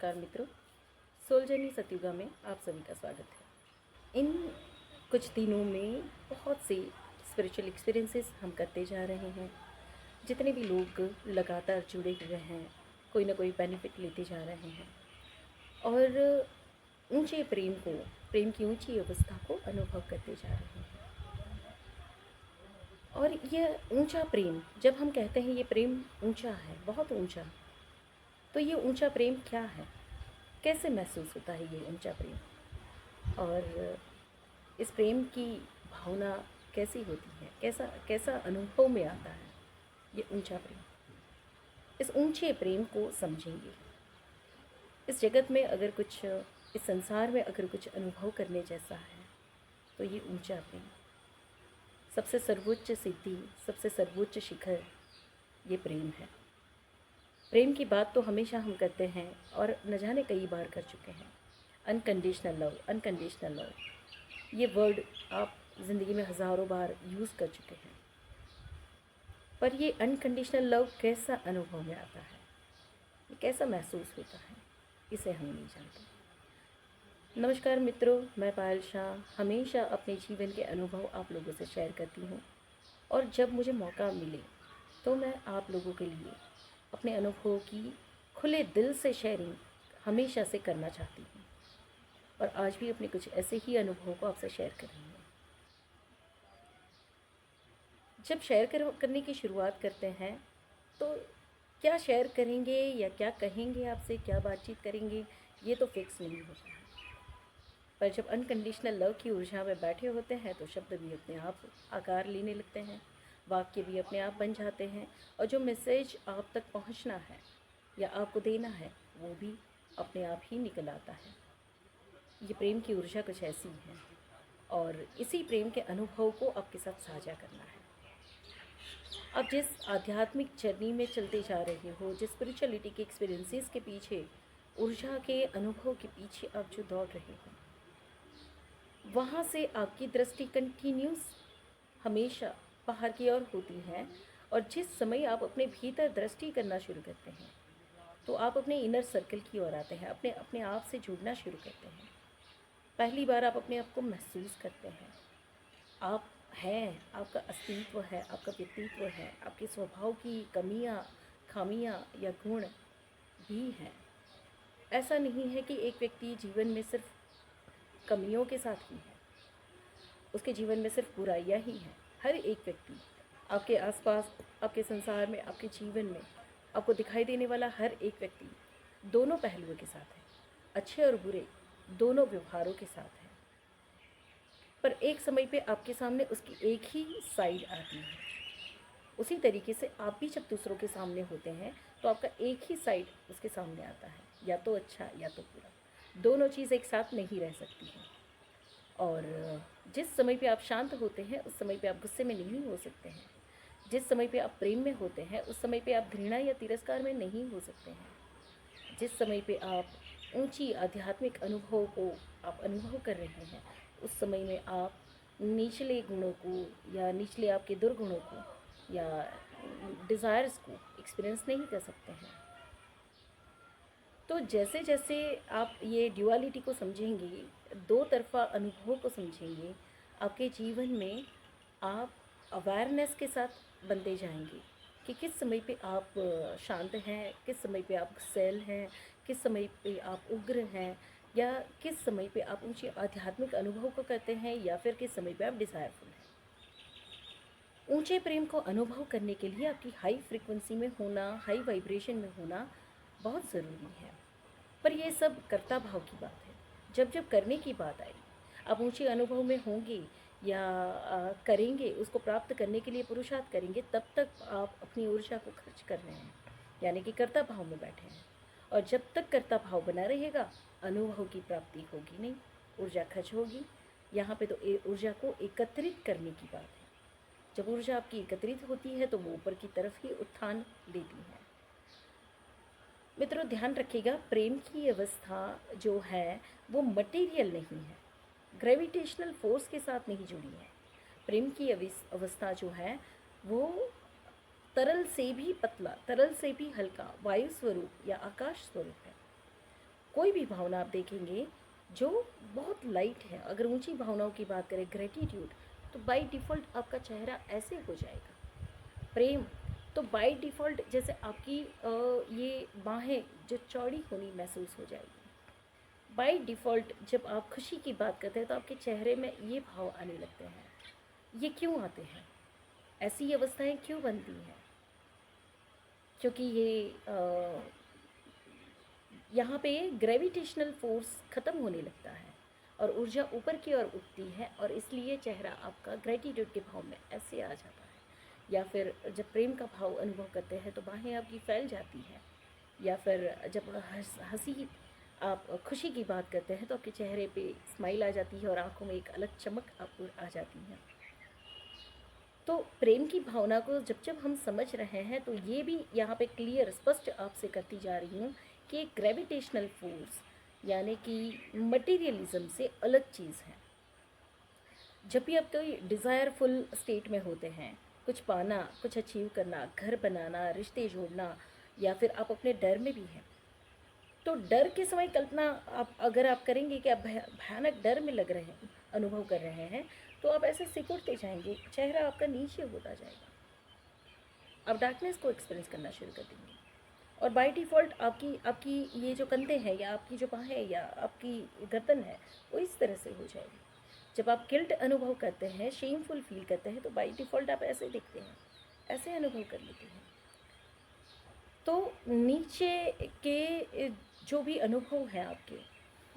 नमस्कार मित्रों, soul journey Satyuga में आप सभी का स्वागत है। इन कुछ दिनों में बहुत से स्पिरिचुअल एक्सपीरियंसेस हम करते जा रहे हैं। जितने भी लोग लगातार जुड़े हुए हैं, कोई ना कोई बेनिफिट लेते जा रहे हैं और ऊंचे प्रेम की ऊंची अवस्था को अनुभव करते जा रहे हैं। और यह ऊंचा प्रेम, जब हम कहते हैं ये प्रेम ऊंचा है, बहुत ऊंचा, तो ये ऊंचा प्रेम क्या है, कैसे महसूस होता है ये ऊंचा प्रेम, और इस प्रेम की भावना कैसी होती है, कैसा कैसा अनुभव में आता है ये ऊंचा प्रेम। इस ऊंचे प्रेम को समझेंगे। इस जगत में अगर कुछ, इस संसार में अगर कुछ अनुभव करने जैसा है तो ये ऊंचा प्रेम, सबसे सर्वोच्च सिद्धि, सबसे सर्वोच्च शिखर ये प्रेम है। प्रेम की बात तो हमेशा हम करते हैं और न जाने कई बार कर चुके हैं। अनकंडीशनल लव, अनकंडीशनल लव, ये वर्ड आप ज़िंदगी में हज़ारों बार यूज़ कर चुके हैं। पर ये अनकंडीशनल लव कैसा अनुभव में आता है, ये कैसा महसूस होता है, इसे हम नहीं जानते। नमस्कार मित्रों, मैं पायल शाह हमेशा अपने जीवन के अनुभव आप लोगों से शेयर करती हूँ, और जब मुझे मौका मिले तो मैं आप लोगों के लिए अपने अनुभवों की खुले दिल से शेयरिंग हमेशा से करना चाहती हूँ, और आज भी अपने कुछ ऐसे ही अनुभवों को आपसे शेयर कर रही हूँ। जब करने की शुरुआत करते हैं तो क्या शेयर करेंगे या क्या कहेंगे आपसे, क्या बातचीत करेंगे, ये तो फिक्स नहीं होता है। पर जब अनकंडीशनल लव की ऊर्जा में बैठे होते हैं तो शब्द भी अपने आप आकार लेने लगते हैं, वाक्य भी अपने आप बन जाते हैं, और जो मैसेज आप तक पहुंचना है या आपको देना है वो भी अपने आप ही निकल आता है। ये प्रेम की ऊर्जा कुछ ऐसी है, और इसी प्रेम के अनुभव को आपके साथ साझा करना है। आप जिस आध्यात्मिक जर्नी में चलते जा रहे हो, जिस स्पिरिचुअलिटी के एक्सपीरियंसेस के पीछे, ऊर्जा के अनुभव के पीछे आप जो दौड़ रहे हो, वहाँ से आपकी दृष्टि कंटिन्यूस हमेशा बाहर की ओर होती है। और जिस समय आप अपने भीतर दृष्टि करना शुरू करते हैं तो आप अपने इनर सर्कल की ओर आते हैं, अपने अपने आप से जुड़ना शुरू करते हैं। पहली बार आप अपने आप को महसूस करते हैं, आप हैं, आपका अस्तित्व है, आपका व्यक्तित्व है, आपके स्वभाव की कमियां, खामियां या गुण भी हैं। ऐसा नहीं है कि एक व्यक्ति जीवन में सिर्फ कमियों के साथ ही है, उसके जीवन में सिर्फ बुराइयां ही हैं। हर एक व्यक्ति आपके आसपास, आपके संसार में, आपके जीवन में आपको दिखाई देने वाला हर एक व्यक्ति दोनों पहलुओं के साथ है, अच्छे और बुरे दोनों व्यवहारों के साथ है। पर एक समय पे आपके सामने उसकी एक ही साइड आती है। उसी तरीके से आप भी जब दूसरों के सामने होते हैं तो आपका एक ही साइड उसके सामने आता है, या तो अच्छा या तो बुरा। दोनों चीज़ एक साथ नहीं रह सकती हैं। और जिस समय पे आप शांत होते हैं उस समय पे आप गुस्से में नहीं हो सकते हैं। जिस समय पे आप प्रेम में होते हैं उस समय पे आप घृणा या तिरस्कार में नहीं हो सकते हैं। जिस समय पे आप ऊंची आध्यात्मिक अनुभव को आप अनुभव कर रहे हैं उस समय में आप निचले गुणों को या निचले आपके दुर्गुणों को या डिज़ायर्स को एक्सपीरियंस नहीं कर सकते हैं। तो जैसे जैसे आप ये ड्युअलिटी को समझेंगे, दो तरफा अनुभव को समझेंगे, आपके जीवन में आप अवेयरनेस के साथ बनते जाएंगे कि किस समय पे आप शांत हैं, किस समय पे आप सेल हैं, किस समय पे आप उग्र हैं, या किस समय पे आप ऊंचे आध्यात्मिक अनुभव को करते हैं, या फिर किस समय पे आप डिज़ायरफुल हैं। ऊंचे प्रेम को अनुभव करने के लिए आपकी हाई फ्रिक्वेंसी में होना, हाई वाइब्रेशन में होना बहुत ज़रूरी है। पर यह सब कर्ता भाव की बात है। जब जब करने की बात आई, आप ऊंचे अनुभव में होंगे या करेंगे, उसको प्राप्त करने के लिए पुरुषार्थ करेंगे, तब तक आप अपनी ऊर्जा को खर्च कर रहे हैं, यानी कि कर्ता भाव में बैठे हैं। और जब तक कर्ता भाव बना रहेगा अनुभव की प्राप्ति होगी नहीं, ऊर्जा खर्च होगी। यहाँ पे तो ऊर्जा को एकत्रित करने की बात है। जब ऊर्जा आपकी एकत्रित होती है तो वो ऊपर की तरफ ही उत्थान लेती है। मित्रों ध्यान रखिएगा, प्रेम की अवस्था जो है वो मटेरियल नहीं है, ग्रेविटेशनल फोर्स के साथ नहीं जुड़ी है। प्रेम की अवस्था जो है वो तरल से भी पतला, तरल से भी हल्का वायु स्वरूप या आकाश स्वरूप है। कोई भी भावना आप देखेंगे जो बहुत लाइट है, अगर ऊंची भावनाओं की बात करें ग्रेटिट्यूड, तो बाय डिफ़ॉल्ट आपका चेहरा ऐसे हो जाएगा। प्रेम, तो बाय डिफ़ॉल्ट जैसे आपकी ये बाहें जो चौड़ी होनी महसूस हो जाएगी। बाय डिफ़ॉल्ट जब आप खुशी की बात करते हैं तो आपके चेहरे में ये भाव आने लगते हैं। ये क्यों आते हैं? ऐसी अवस्थाएं क्यों बनती हैं? क्योंकि यहाँ पे ग्रेविटेशनल फोर्स ख़त्म होने लगता है और ऊर्जा ऊपर की ओर उठती है, और इसलिए चेहरा आपका ग्रेटिट्यूड के भाव में ऐसे आ जाता है। या फिर जब प्रेम का भाव अनुभव करते हैं तो बाहें आपकी फैल जाती हैं। या फिर जब हंसी आप खुशी की बात करते हैं तो आपके चेहरे पे स्माइल आ जाती है और आंखों में एक अलग चमक आपको आ जाती है। तो प्रेम की भावना को जब जब हम समझ रहे हैं तो ये भी यहाँ पे क्लियर स्पष्ट आपसे करती जा रही हूँ कि ग्रेविटेशनल फोर्स यानी कि मटेरियलिज्म से अलग चीज़ है। जब भी आप कोई डिज़ायरफुल स्टेट में होते हैं, कुछ पाना, कुछ अचीव करना, घर बनाना, रिश्ते जोड़ना, या फिर आप अपने डर में भी हैं, तो डर के समय कल्पना आप अगर आप करेंगे कि आप भयानक डर में लग रहे हैं, अनुभव कर रहे हैं, तो आप ऐसे सिकुड़ते जाएंगे, चेहरा आपका नीचे होता जाएगा, आप डार्कनेस को एक्सपीरियंस करना शुरू कर देंगे। और बाय डिफ़ॉल्ट आपकी आपकी ये जो कंधे हैं या आपकी जो बाहें या आपकी गर्दन है वो इस तरह से हो जाएगी। जब आप गिल्ट अनुभव करते हैं, शेमफुल फील करते हैं, तो बाय डिफ़ॉल्ट आप ऐसे दिखते हैं, ऐसे अनुभव कर लेते हैं। तो नीचे के जो भी अनुभव हैं आपके,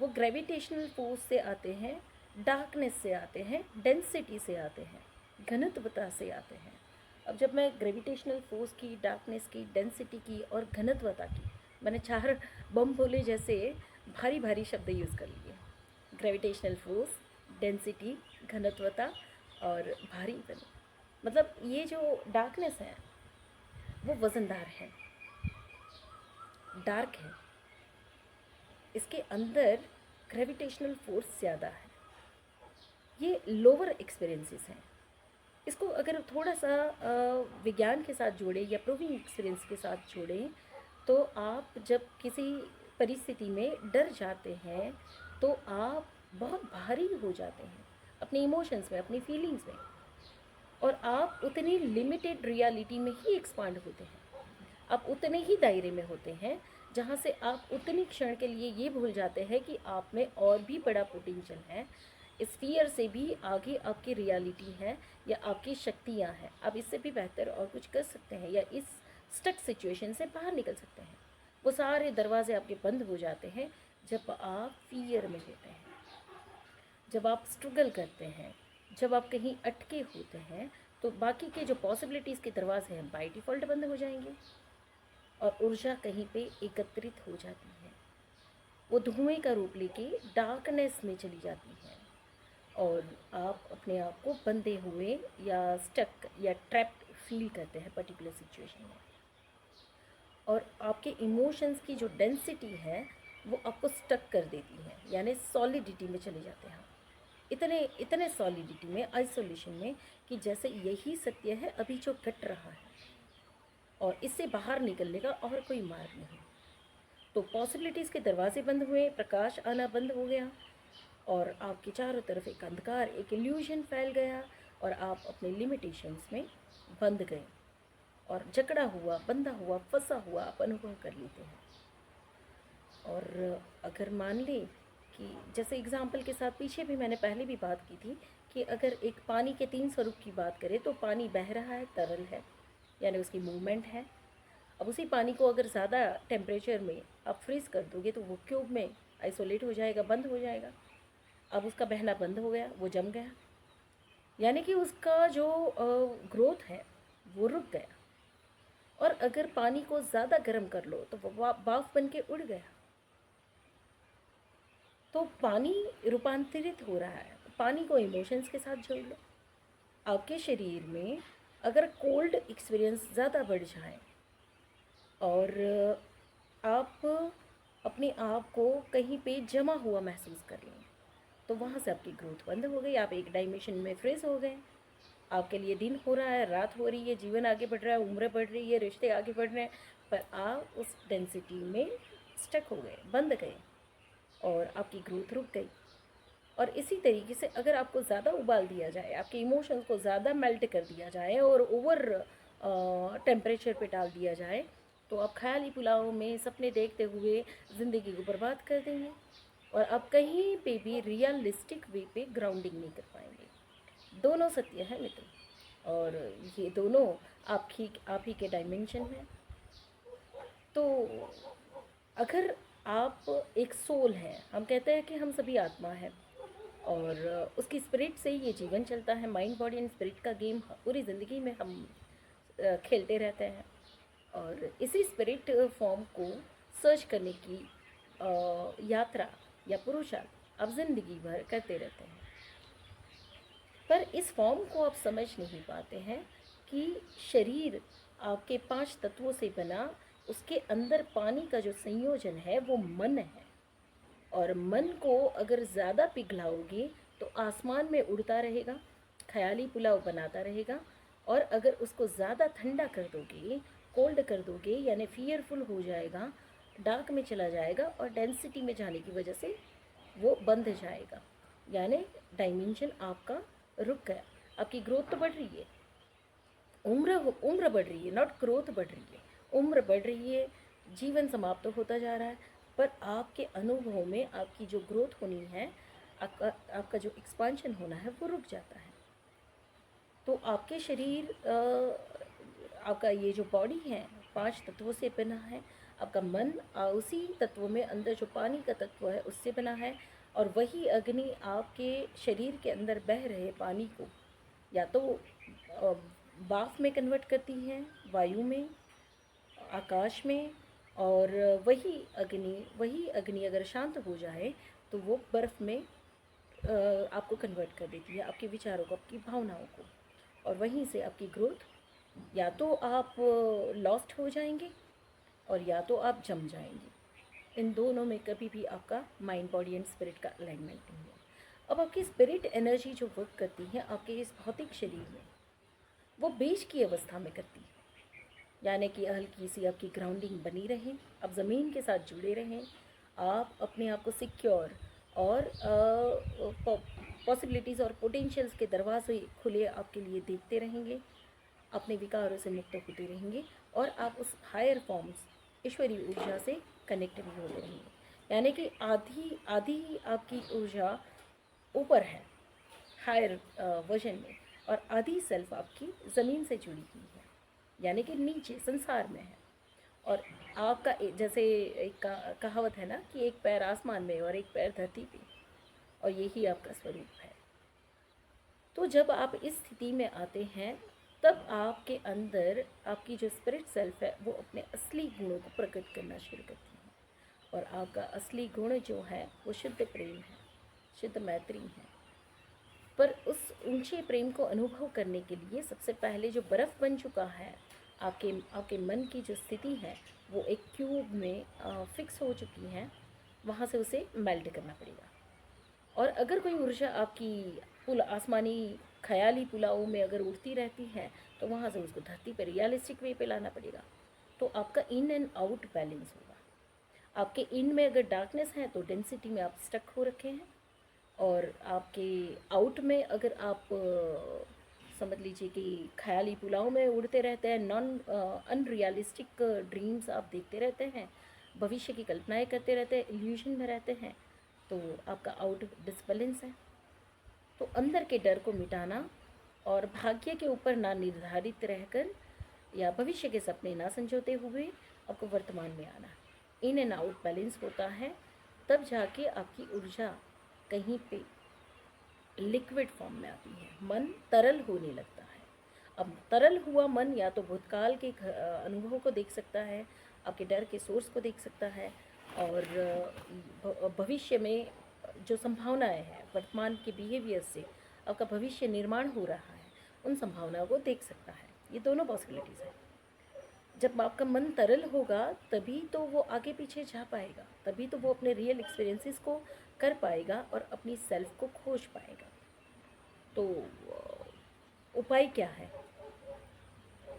वो ग्रेविटेशनल फोर्स से आते हैं, डार्कनेस से आते हैं, डेंसिटी से आते हैं, घनत्वता से आते हैं। अब जब मैं ग्रेविटेशनल फोर्स की, डार्कनेस की, डेंसिटी की और घनत्वता की, मैंने 4 बम बोले जैसे भारी भारी शब्द यूज़ कर लिए। ग्रेविटेशनल फोर्स, डेंसिटी, घनत्वता और भारीपन। मतलब ये जो डार्कनेस है वो वज़नदार है, डार्क है, इसके अंदर ग्रेविटेशनल फोर्स ज़्यादा है। ये लोअर एक्सपीरियंसेस हैं। इसको अगर थोड़ा सा विज्ञान के साथ जोड़ें या प्रूविंग एक्सपीरियंस के साथ जोड़ें, तो आप जब किसी परिस्थिति में डर जाते हैं तो आप बहुत भारी हो जाते हैं अपने इमोशंस में, अपनी फीलिंग्स में, और आप उतनी लिमिटेड रियलिटी में ही एक्सपांड होते हैं। आप उतने ही दायरे में होते हैं जहाँ से आप उतनी क्षण के लिए ये भूल जाते हैं कि आप में और भी बड़ा पोटेंशियल है, इस फियर से भी आगे आपकी रियलिटी है या आपकी शक्तियाँ हैं, आप इससे भी बेहतर और कुछ कर सकते हैं या इस स्टक सिचुएशन से बाहर निकल सकते हैं। वो सारे दरवाजे आपके बंद हो जाते हैं जब आप फियर में होते हैं, जब आप स्ट्रगल करते हैं, जब आप कहीं अटके होते हैं, तो बाकी के जो पॉसिबिलिटीज़ के दरवाजे हैं बाय डिफ़ॉल्ट बंद हो जाएंगे और ऊर्जा कहीं पे एकत्रित हो जाती है। वो धुएं का रूप लेके डार्कनेस में चली जाती है और आप अपने आप को बंधे हुए या स्टक या ट्रैप्ड फील करते हैं पर्टिकुलर सिचुएशन में। और आपके इमोशंस की जो डेंसिटी है वो आपको स्टक कर देती है, यानी सॉलिडिटी में चले जाते हैं। इतने इतने सॉलिडिटी में, आइसोलेशन में, कि जैसे यही सत्य है अभी जो घट रहा है और इससे बाहर निकलने का और कोई मार्ग नहीं। तो पॉसिबिलिटीज़ के दरवाजे बंद हुए, प्रकाश आना बंद हो गया और आपके चारों तरफ एक अंधकार, एक इल्यूजन फैल गया और आप अपने लिमिटेशंस में बंध गए और जकड़ा हुआ, बंधा हुआ, फंसा हुआ आप अनुभव कर लेते हैं। और अगर मान लें कि जैसे एग्ज़ाम्पल के साथ पीछे भी मैंने पहले भी बात की थी कि अगर एक पानी के 3 स्वरूप की बात करें तो पानी बह रहा है, तरल है, यानी उसकी मूवमेंट है। अब उसी पानी को अगर ज़्यादा टेम्परेचर में आप फ्रीज़ कर दोगे तो वो क्यूब में आइसोलेट हो जाएगा, बंद हो जाएगा। अब उसका बहना बंद हो गया, वो जम गया, यानी कि उसका जो ग्रोथ है वो रुक गया। और अगर पानी को ज़्यादा गर्म कर लो तो वो भाप बन के उड़ गया। तो पानी रूपांतरित हो रहा है। पानी को इमोशंस के साथ जोड़ लो। आपके शरीर में अगर कोल्ड एक्सपीरियंस ज़्यादा बढ़ जाए और आप अपने आप को कहीं पे जमा हुआ महसूस कर लें, तो वहाँ से आपकी ग्रोथ बंद हो गई, आप एक डायमेंशन में फ्रीज हो गए। आपके लिए दिन हो रहा है, रात हो रही है, जीवन आगे बढ़ रहा है, उम्र बढ़ रही है, रिश्ते आगे बढ़ रहे हैं, पर आप उस डेंसिटी में स्टक हो गए, बंद गए। और आपकी ग्रोथ रुक गई। और इसी तरीके से अगर आपको ज़्यादा उबाल दिया जाए, आपके इमोशंस को ज़्यादा मेल्ट कर दिया जाए और ओवर टेम्परेचर पे डाल दिया जाए, तो आप ख्याली पुलाव में सपने देखते हुए ज़िंदगी को बर्बाद कर देंगे और आप कहीं पे भी रियलिस्टिक वे पे ग्राउंडिंग नहीं कर पाएंगे। दोनों सत्य है मित्र, और ये दोनों आप ही के डायमेंशन हैं। तो अगर आप एक सोल हैं, हम कहते हैं कि हम सभी आत्मा हैं और उसकी स्पिरिट से ही ये जीवन चलता है। माइंड बॉडी एंड स्पिरिट का गेम पूरी ज़िंदगी में हम खेलते रहते हैं और इसी स्पिरिट फॉर्म को सर्च करने की यात्रा या पुरुषार्थ आप ज़िंदगी भर करते रहते हैं। पर इस फॉर्म को आप समझ नहीं पाते हैं कि शरीर आपके 5 तत्वों से बना, उसके अंदर पानी का जो संयोजन है वो मन है। और मन को अगर ज़्यादा पिघलाओगे तो आसमान में उड़ता रहेगा, ख्याली पुलाव बनाता रहेगा। और अगर उसको ज़्यादा ठंडा कर दोगे, कोल्ड कर दोगे, यानी फियरफुल हो जाएगा, डार्क में चला जाएगा और डेंसिटी में जाने की वजह से वो बंध जाएगा, यानी डायमेंशन आपका रुक गया। आपकी ग्रोथ तो बढ़ रही है, उम्र बढ़ रही है, नॉट ग्रोथ बढ़ रही है, उम्र बढ़ रही है, जीवन समाप्त होता जा रहा है, पर आपके अनुभव में आपकी जो ग्रोथ होनी है, आपका जो एक्सपांशन होना है वो रुक जाता है। तो आपके शरीर आपका ये जो बॉडी है 5 तत्वों से बना है, आपका मन उसी तत्वों में अंदर जो पानी का तत्व है उससे बना है, और वही अग्नि आपके शरीर के अंदर बह रहे पानी को या तो भाप में कन्वर्ट करती है, वायु में, आकाश में, और वही अग्नि अगर शांत हो जाए तो वो बर्फ़ में आपको कन्वर्ट कर देती है, आपके विचारों को, आपकी भावनाओं को। और वहीं से आपकी ग्रोथ, या तो आप लॉस्ट हो जाएंगे और या तो आप जम जाएंगे। इन दोनों में कभी भी आपका माइंड बॉडी एंड स्पिरिट का अलाइनमेंट नहीं है। अब आपकी स्पिरिट एनर्जी जो वर्क करती है आपके इस भौतिक शरीर में, वो बीज की अवस्था में करती है, यानी कि हल्की सी आपकी ग्राउंडिंग बनी रहे, आप ज़मीन के साथ जुड़े रहें, आप अपने आप को सिक्योर और पॉसिबिलिटीज़ और पोटेंशियल्स के दरवाजे खुले आपके लिए देखते रहेंगे, अपने विकारों से मुक्त होते रहेंगे और आप उस हायर फॉर्म्स ईश्वरीय ऊर्जा से कनेक्ट भी होते रहेंगे। यानी कि आधी आधी आपकी ऊर्जा ऊपर है हायर वर्जन में, और आधी सेल्फ आपकी ज़मीन से जुड़ी हुई है, यानी कि नीचे संसार में है। और आपका जैसे एक कहावत है ना कि एक पैर आसमान में और एक पैर धरती पे, और यही आपका स्वरूप है। तो जब आप इस स्थिति में आते हैं तब आपके अंदर आपकी जो स्पिरिट सेल्फ है वो अपने असली गुणों को प्रकट करना शुरू करती है, और आपका असली गुण जो है वो शुद्ध प्रेम है, शुद्ध मैत्री है। पर उस ऊंचे प्रेम को अनुभव करने के लिए सबसे पहले जो बर्फ़ बन चुका है, आपके मन की जो स्थिति है वो एक क्यूब में फिक्स हो चुकी है, वहाँ से उसे मेल्ट करना पड़ेगा। और अगर कोई ऊर्जा आपकी आसमानी ख्याली पुलाव में अगर उड़ती रहती है तो वहाँ से उसको धरती पर रियलिस्टिक वे पे लाना पड़ेगा। तो आपका इन एंड आउट बैलेंस होगा। आपके इन में अगर डार्कनेस है तो डेंसिटी में आप स्टक हो रखे हैं, और आपके आउट में अगर आप समझ लीजिए कि ख्याली पुलाव में उड़ते रहते हैं, अनरियलिस्टिक ड्रीम्स आप देखते रहते हैं, भविष्य की कल्पनाएं करते रहते हैं, इल्यूजन में रहते हैं, तो आपका आउट डिसबैलेंस है। तो अंदर के डर को मिटाना और भाग्य के ऊपर ना निर्धारित रहकर या भविष्य के सपने ना संजोते हुए आपको वर्तमान में आना, इन एंड आउट बैलेंस होता है, तब जाके आपकी ऊर्जा कहीं पे लिक्विड फॉर्म में आती है, मन तरल होने लगता है। अब तरल हुआ मन या तो भूतकाल के अनुभवों को देख सकता है, आपके डर के सोर्स को देख सकता है, और भविष्य में जो संभावनाएं हैं, वर्तमान के बिहेवियर से आपका भविष्य निर्माण हो रहा है, उन संभावनाओं को देख सकता है। ये दोनों पॉसिबिलिटीज़ हैं। जब आपका मन तरल होगा तभी तो वो आगे पीछे जा पाएगा, तभी तो वो अपने रियल एक्सपीरियंसेस को कर पाएगा और अपनी सेल्फ को खोज पाएगा। तो उपाय क्या है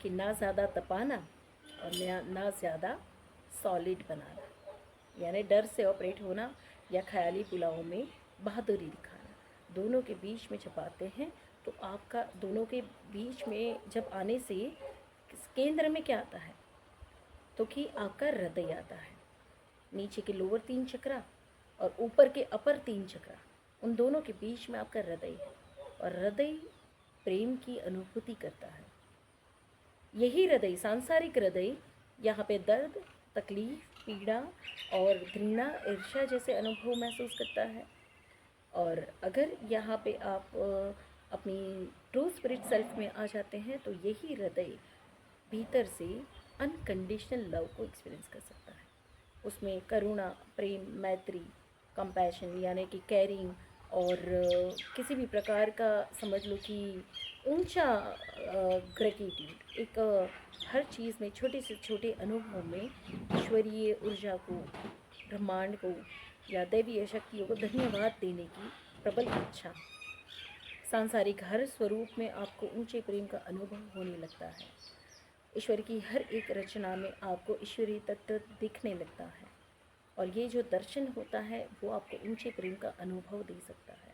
कि ना ज़्यादा तपाना और ना ज़्यादा सॉलिड बनाना, यानी डर से ऑपरेट होना, या ख्याली पुलाव में बहादुरी दिखाना। दोनों के बीच में जब आते हैं तो आपका दोनों के बीच में जब आने से केंद्र में क्या आता है, तो कि आपका हृदय आता है। नीचे के लोअर 3 चक्रा और ऊपर के अपर 3 चक्रा, उन दोनों के बीच में आपका हृदय है, और हृदय प्रेम की अनुभूति करता है। यही हृदय, सांसारिक हृदय, यहाँ पे दर्द, तकलीफ, पीड़ा और घृणा, ईर्ष्या जैसे अनुभव महसूस करता है। और अगर यहाँ पे आप अपनी ट्रू स्पिरिट सेल्फ में आ जाते हैं तो यही हृदय भीतर से अनकंडीशनल लव को एक्सपीरियंस कर सकता है। उसमें करुणा, प्रेम, मैत्री, कंपैशन यानी कि केयरिंग, और किसी भी प्रकार का समझ लो कि ऊंचा ग्रेटिट्यूड, एक हर चीज़ में छोटे से छोटे अनुभव में ईश्वरीय ऊर्जा को, ब्रह्मांड को या दैवीय शक्तियों को धन्यवाद देने की प्रबल इच्छा। सांसारिक हर स्वरूप में आपको ऊंचे प्रेम का अनुभव होने लगता है। ईश्वर की हर एक रचना में आपको ईश्वरीय तत्व दिखने लगता है, और ये जो दर्शन होता है वो आपको ऊंचे प्रेम का अनुभव दे सकता है।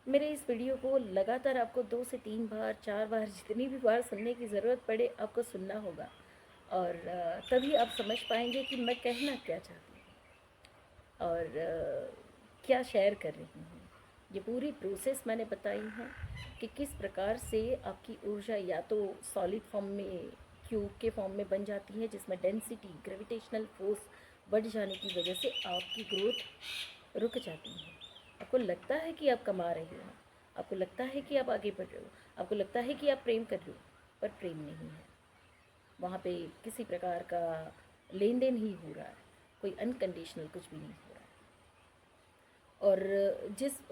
मेरे इस वीडियो को लगातार आपको 2 से 3 बार, 4 बार, जितनी भी बार सुनने की ज़रूरत पड़े आपको सुनना होगा, और तभी आप समझ पाएंगे कि मैं कहना क्या चाहती हूँ और क्या शेयर कर रही हूँ। ये पूरी प्रोसेस मैंने बताई है कि किस प्रकार से आपकी ऊर्जा या तो सॉलिड फॉर्म में, क्यूब के फॉर्म में बन जाती है, जिसमें डेंसिटी, ग्रेविटेशनल फोर्स बढ़ जाने की वजह से आपकी ग्रोथ रुक जाती है। आपको लगता है कि आप कमा रहे हो, आपको लगता है कि आप आगे बढ़ रहे हो, आपको लगता है कि आप प्रेम कर रहे हो, पर प्रेम नहीं है। वहाँ पे किसी प्रकार का लेन देन ही हो रहा है, कोई अनकंडीशनल कुछ भी नहीं हो रहा है। और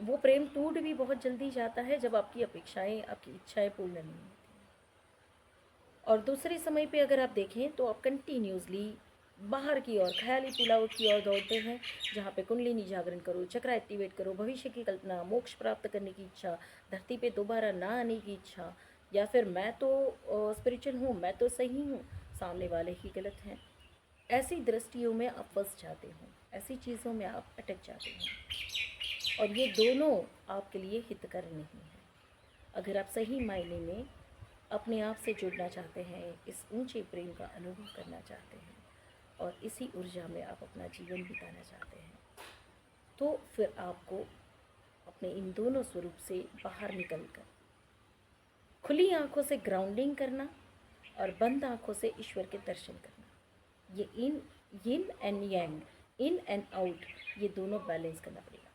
वो प्रेम टूट भी बहुत जल्दी जाता है जब आपकी अपेक्षाएं, आपकी इच्छाएं पूर्ण नहीं होती। और दूसरे समय पे अगर आप देखें तो आप कंटिन्यूसली बाहर की ओर, ख्याली पुलाव की ओर दौड़ते हैं, जहाँ पे कुंडलिनी जागरण करो, चक्र एक्टिवेट करो, भविष्य की कल्पना, मोक्ष प्राप्त करने की इच्छा, धरती पे दोबारा ना आने की इच्छा, या फिर मैं तो स्पिरिचुअल हूँ, मैं तो सही हूँ, सामने वाले ही गलत हैं। ऐसी दृष्टियों में आप फंस जाते हो, ऐसी चीज़ों में आप अटक जाते हो, और ये दोनों आपके लिए हितकर नहीं है। अगर आप सही मायने में अपने आप से जुड़ना चाहते हैं, इस ऊंचे प्रेम का अनुभव करना चाहते हैं, और इसी ऊर्जा में आप अपना जीवन बिताना चाहते हैं, तो फिर आपको अपने इन दोनों स्वरूप से बाहर निकलकर खुली आंखों से ग्राउंडिंग करना और बंद आंखों से ईश्वर के दर्शन करना। ये yin and yang, in and out, ये दोनों बैलेंस करना पड़ेगा।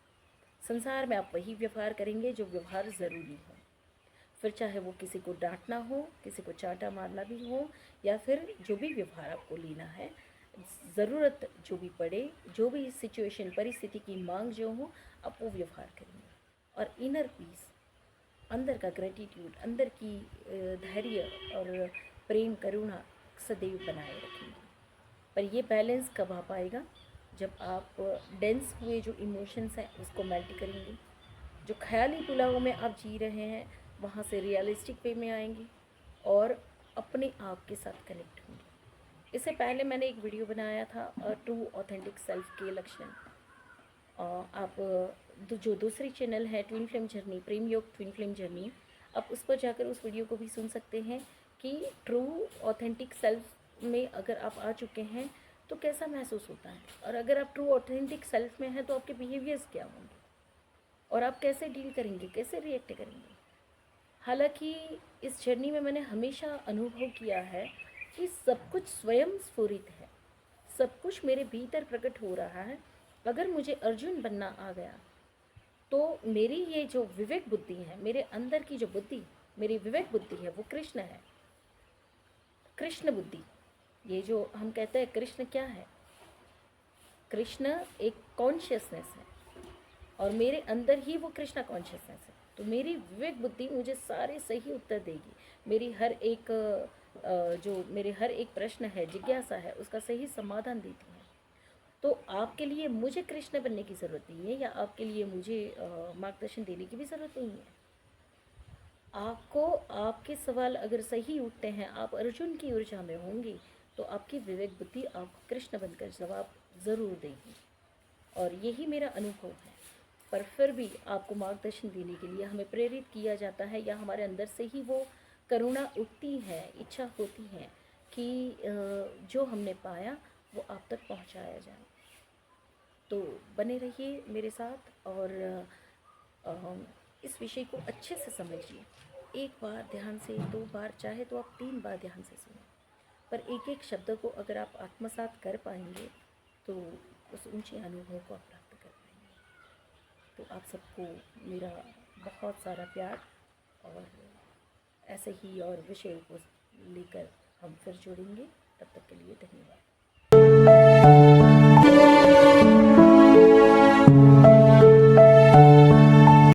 संसार में आप वही व्यवहार करेंगे जो व्यवहार ज़रूरी हो, फिर चाहे वो किसी को डांटना हो, किसी को चांटा मारना भी हो, या फिर जो भी व्यवहार आपको लेना है, ज़रूरत जो भी पड़े, जो भी सिचुएशन, परिस्थिति की मांग जो हो, आप वो व्यवहार करेंगे। और इनर पीस, अंदर का ग्रेटिट्यूड, अंदर की धैर्य और प्रेम, करुणा सदैव बनाए रखेंगे। पर ये बैलेंस कब आ पाएगा? जब आप डेंस हुए जो इमोशंस हैं उसको मेल्ट करेंगे, जो ख्याली पुलाव में आप जी रहे हैं वहाँ से रियलिस्टिक वे में आएंगे और अपने आप के साथ कनेक्ट होंगे। इससे पहले मैंने एक वीडियो बनाया था ट्रू ऑथेंटिक सेल्फ के लक्षण। आप जो दूसरी चैनल है ट्विन फ्लेम जर्नी, प्रेम योग ट्विन फ्लेम जर्नी, आप उस पर जाकर उस वीडियो को भी सुन सकते हैं कि ट्रू ऑथेंटिक सेल्फ में अगर आप आ चुके हैं तो कैसा महसूस होता है, और अगर आप ट्रू ऑथेंटिक सेल्फ में हैं तो आपके बिहेवियर्स क्या होंगे और आप कैसे डील करेंगे, कैसे रिएक्ट करेंगे। हालांकि इस जर्नी में मैंने हमेशा अनुभव किया है कि सब कुछ स्वयं स्फुरित है, सब कुछ मेरे भीतर प्रकट हो रहा है। अगर मुझे अर्जुन बनना आ गया तो मेरी ये जो विवेक बुद्धि है, मेरे अंदर की जो बुद्धि, मेरी विवेक बुद्धि है, वो कृष्ण है, कृष्ण बुद्धि। ये जो हम कहते हैं कृष्ण क्या है, कृष्ण एक कॉन्शियसनेस है, और मेरे अंदर ही वो कृष्णा कॉन्शियसनेस है। तो मेरी विवेक बुद्धि मुझे सारे सही उत्तर देगी। मेरी हर एक जो मेरे हर एक प्रश्न है, जिज्ञासा है, उसका सही समाधान देती है। तो आपके लिए मुझे कृष्ण बनने की ज़रूरत नहीं है, या आपके लिए मुझे मार्गदर्शन देने की भी ज़रूरत नहीं है। आपको आपके सवाल अगर सही उठते हैं, आप अर्जुन की ऊर्जा में होंगे, तो आपकी विवेक बुद्धि आपको कृष्ण बनकर जवाब ज़रूर देगी। और यही मेरा अनुभव है। पर फिर भी आपको मार्गदर्शन देने के लिए हमें प्रेरित किया जाता है, या हमारे अंदर से ही वो करुणा उठती है, इच्छा होती है कि जो हमने पाया वो आप तक पहुंचाया जाए। तो बने रहिए मेरे साथ और अ, इस विषय को अच्छे से समझिए। एक बार ध्यान से, 2 बार, चाहे तो आप 3 बार ध्यान से सुनें, पर एक एक शब्द को अगर आप आत्मसात कर पाएंगे तो उस ऊंचे अनुभव को आप प्राप्त कर पाएंगे। तो आप सबको मेरा बहुत सारा प्यार, और ऐसे ही और विषयों को लेकर हम फिर जुड़ेंगे। तब तक के लिए धन्यवाद।